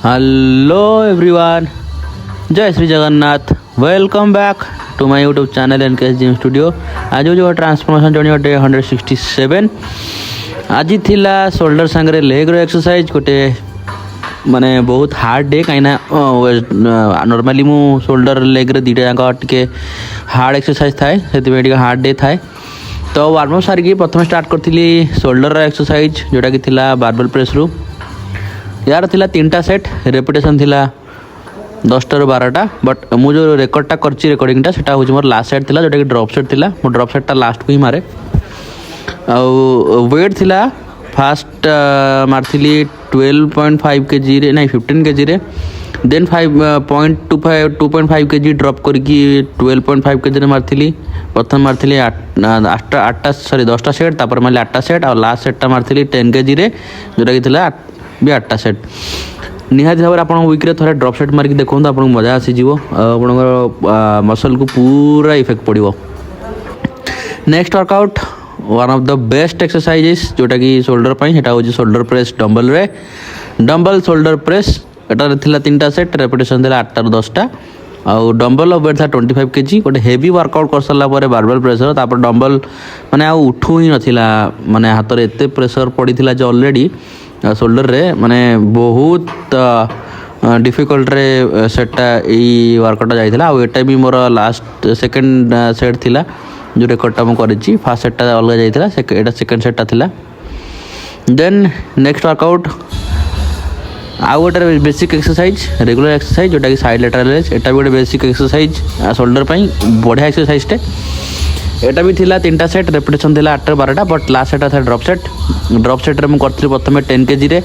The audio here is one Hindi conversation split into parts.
हेलो एवरीवन, जय Shri Jagannath. Welcome back to my YouTube channel NKS gym studio. आज जो ट्रांसफॉर्मेशन जर्नी डे 167 आज थिला शोल्डर सांगे लेग रो एक्सरसाइज गोटे माने बहुत हार्ड डे कहीं नॉर्मली मु शोल्डर लेग रे दीटा जाक टिके हार्ड एक्सरसाइज थाए से हार्ड डे थाए। तो वार्म अप सारिकी प्रथम स्टार्ट करथिली शोल्डर एक्सरसाइज जोटा कि थिला बारबेल प्रेस रू। यार थिला 3टा सेट रेपिटेशन थिला 10टा ରୁ 12टा। बट मु जो रेकर्डटा करची रेकॉर्डिंगटा सेटा होची मोर लास्ट सेट थिला जोटा कि ड्रॉप सेट थिला। मो ड्रॉप सेटटा लास्ट को ही मारे। वेट थिला फास्ट मारथिली 12.5 केजी रे नहीं 15 केजी रे। देन 2.5 केजी ड्रॉप करके 12.5 केजी रे मारथिली। प्रथम मारथिली 10टा सेट, तापर मारली 8टा सेट और लास्ट सेटटा मारथिली 10 केजी रे जोटा कि थिला भी 8टा सेट। निहाती भाव आप वीक्रे थे ड्रॉप सेट मारिक देखो आप मजा आसीज आप मसल को पूरा इफेक्ट पड़ो। Next workout one of the best exercises जोटा कि शोल्डर पर सेटा हूँ शोल्डर प्रेस डंबल रे। डंबल शोल्डर प्रेस एटार थिला 3टा सेट रेपिटेशन थिला 8टा ରୁ 10टा आउ डंबल वेट था 25 केजी। गोटे हेवी वर्कआउट कर सारा पर बारबेल प्रेसर तापर डंबल माने आउ उठू ही नथिला माने हाथ रे एते प्रेसर पड़ी थिला जे ऑलरेडी शोल्डर रे माने बहुत डिफिकल्ट रे सेटा ई वर्कआउट जाइथिला। आ एटा भी मोर लास्ट सेकंड सेट थिला जो रेकॉर्डटा मु करिछि। फर्स्ट सेटटा अलग जाइथिला, एटा सेकंड सेटटा थिला। देन नेक्स्ट वर्कआउट आ गोटे बेसिक एक्सरसाइज रेगुलर एक्सरसाइज जोटा कि साइड लेटरल रेज। एटा भी गोटे बेसिक एक्सरसाइज शोल्डर पई बढ़िया एक्सरसाइज टे। एटा भी थिला 3टा सेट रेपिटेशन थिला 8 ରୁ 12टा। बट लास्ट सेटा था ड्रॉप सेट। ड्रॉप सेट रे मु करथि प्रथमे 10 केजी रे।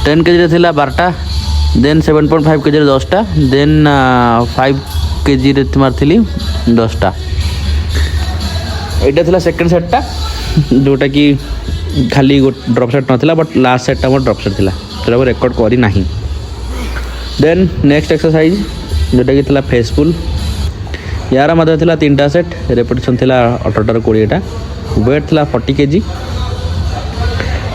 10 केजी रे थिला 12टा। देन 7.5 केजी रे 10टा। देन 5 केजी रे मारथिली 10टा। एटा थिला सेकंड सेटटा जोटा कि खाली ड्रॉप सेट नथिला बट लास्ट सेटटा मोर ड्रॉप सेट थिला सेटा को रिकॉर्ड करी नाही। देन नेक्स्ट एक्सरसाइज जोटा कि थिला फेस पुल। यार मध्य थिला 3टा सेट रेपिटेशन थिला 18टा ରୁ 20टा। वेट थिला 40 केजी।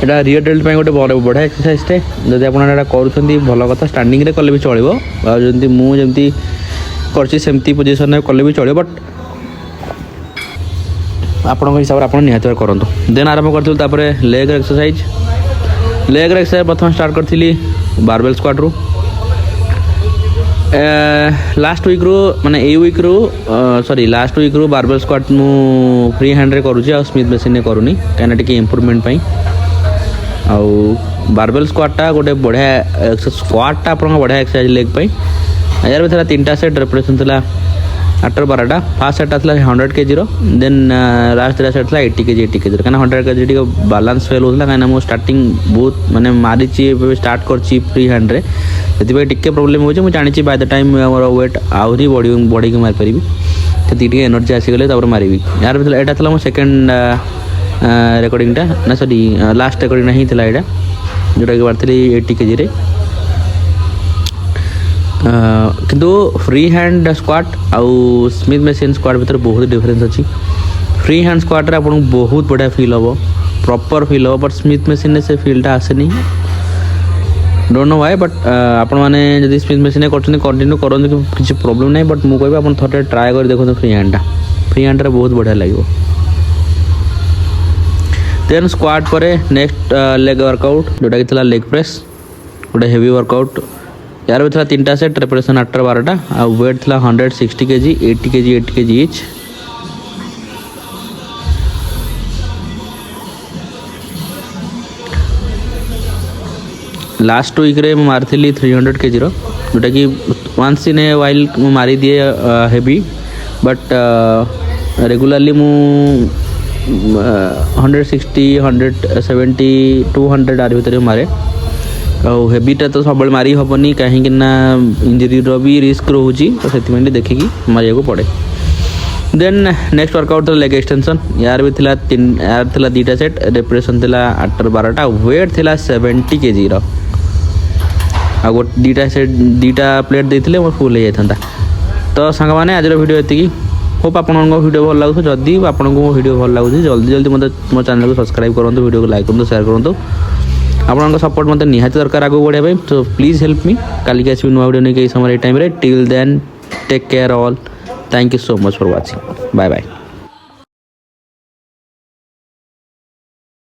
एटा रियर डेल्ट पे गोटे बढ़िया एक्सरसाइज टे। जदि आपण एटा करूछंती भलो कथा स्टैंडिंग रे कले भी चलिबो आ जंती मु जंती करछि सेमती पोजीशन रे कले भी चलिबो। बट आपण हिसाब रे आपण निहात करंतु। देन आरंभ करथिल तापरे लेग एक्सरसाइज। लेग एक्सरसाइज प्रथम स्टार्ट करथिली बारबेल स्क्वाट रू। लास्ट वीक रू माने ए वीक रू सॉरी लास्ट वीक रू बारबेल स्क्वाट मु फ्री हैंड रे करूची आ स्मिथ मशीन रे करूनी काना टिके इंप्रूवमेंट पई। आ बारबेल स्क्वाटा गोटे बढ़िया स्क्वाट टा आपन बढ़िया एक्सरसाइज लेग पई। यार भी थिला 3टा सेट रेपिटेशन थिला 8 ରୁ 12टा। फर्स्ट सेट थिला 100 केजी रो। देन लास्ट सेट थिला 80 केजी रो। काना 100 केजी टिके बैलेंस फेल होतला काना मु स्टार्टिंग बहुत माने मारिची स्टार्ट करची फ्री हैंड रे सेति टिके प्रॉब्लम हो। मुझे जानी बाय द टाइम मोर वेट आहरी बॉडी को मार पारि टिके एनर्जी आसी गले तापर मारिबी। यार भी एटा थिला मो सेकंड रेकॉर्डिंगटा ना सॉरी लास्ट रेकॉर्डिंग नहीं थिला एटा जोटा कि मारथली 80 केजी रे। किंतु फ्री हैंड स्क्वाट आउ स्मिथ मशीन स्क्वाट भीतर बहुत डिफरेंस अच्छी। फ्री हैंड स्क्वाट रे आपन बहुत बढ़िया फील हो, प्रॉपर फील हो। बट स्मिथ मशीन ने से फीलटा आसे नहीं। Don't know why. बट आपण माने जदि स्मिथ मशीन करछन कंटिन्यू करन किछि प्रॉब्लम नहीं। बट मु कहबे आपण थोड़े ट्राई कर देखो फ्री हैंड रे बहुत बढ़िया लागो। देन स्क्वाट परे नेक्स्ट लेग वर्कआउट जोटा कि थिला लेग प्रेस गोटे हेवी वर्कआउट। यार भी थिला 3टा सेट रेपिटेशन 8 ରୁ 12टा। आ वेट थिला 160 KG 80 KG each. Last week रे मारथिली 300 केजी रो जोटा कि वंस इन ए वाइल मु मारी दिए हेवी। बट रेगुलरली मु 160 170 200 आर भीतर मारे। ଆଉ ହେଭିଟା ତ ସବୁବେଳେ ମାରି ହେବନି କାହିଁକି ନା ଇଞ୍ଜୁରିର ବି ରିସ୍କ ରହୁଛି। ତ ସେଥିପାଇଁ ଦେଖିକି ମାରିବାକୁ ପଡ଼େ। ଦେନ୍ ନେକ୍ସଟ ୱାର୍କଆଉଟ୍ ଥିଲା ଲେଗ୍ ଏକ୍ସଟେନସନ୍। ୟାର ବି ଥିଲା 2ଟା ସେଟ୍ ରେପିଟେସନ୍ ଥିଲା 8 ରୁ 12ଟା। ୱେଟ୍ ଥିଲା 70 କେଜିର। ଆଉ ଗୋଟେ 2ଟା ପ୍ଲେଟ୍ ଦେଇଥିଲେ ମୋର ଫୁଲ୍ ହେଇଯାଇଥାନ୍ତା। ତ ସାଙ୍ଗମାନେ ଆଜିର ଭିଡ଼ିଓ ଏତିକି। होप आपको वीडियो भल लगे। जदि आपको मो वीडियो भल लगे जल्दी जल्दी मत मो चैनल को सब्सक्राइब करूँ, वीडियो को लाइक करूँ, शेयर करूँ। ଆପଣଙ୍କ ସପୋର୍ଟ ମୋତେ ନିହାତି ଦରକାର ଆଗକୁ ବଢ଼ିବା ପାଇଁ। ତ ପ୍ଲିଜ୍ ହେଲ୍ପ ମି। କାଲିକି ଆସିବି ନୂଆ ଭିଡ଼ିଓ ନେଇକି ଏଇ ସମୟରେ ଏଇ ଟାଇମ୍ରେ। Till then take care all. Thank you so much for watching. Bye bye.